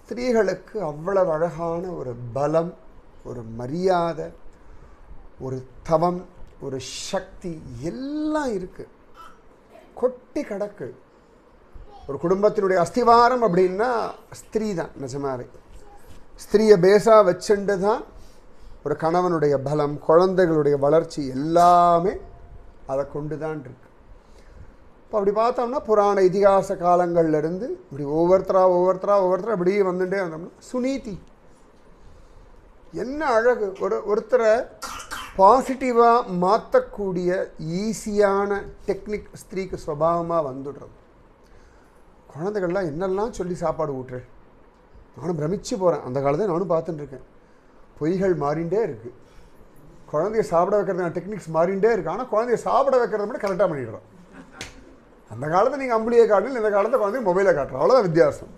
ஸ்திரீகளுக்கு அவ்வளவு அழகான ஒரு பலம், ஒரு மரியாதை, ஒரு தவம், ஒரு சக்தி எல்லாம் இருக்குது. கொட்டி கிடக்கு. ஒரு குடும்பத்தினுடைய அஸ்திவாரம் அப்படின்னா ஸ்திரீ தான். நிஜமாவே ஸ்திரீயை பேஸாக வச்சுட்டு தான் ஒரு கணவனுடைய பலம், குழந்தைகளுடைய வளர்ச்சி எல்லாமே அதை கொண்டு தான் இருக்கு. இப்போ அப்படி பார்த்தோம்னா புராண இதிகாச காலங்கள்லேருந்து இப்படி ஒவ்வொருத்தரா அப்படியே வந்துட்டே வந்தோம்னா சுனீதி என்ன அழகு. ஒருத்தரை பாசிட்டிவாக மாற்றக்கூடிய ஈஸியான டெக்னிக் ஸ்திரீக்கு சுபாவமாக வந்துடுறது. குழந்தைகள்லாம் என்னெல்லாம் சொல்லி சாப்பாடு ஊட்டுறேன், நானும் பிரமிச்சு போகிறேன். அந்த காலத்தை நானும் பார்த்துட்டுருக்கேன். பொய்கள் மாறிண்டே இருக்குது. குழந்தைய சாப்பிட வைக்கிறதுக்கான டெக்னிக்ஸ் மாறிண்டே இருக்குது. ஆனால் குழந்தைய சாப்பிட வைக்கிறத மட்டும் கரெக்டாக பண்ணிடுறோம். அந்த காலத்தை நீங்கள் அம்புலியை காட்டில் இந்த காலத்தை குழந்தைய மொபைலை காட்டுறோம். அவ்வளோதான் வித்தியாசம்.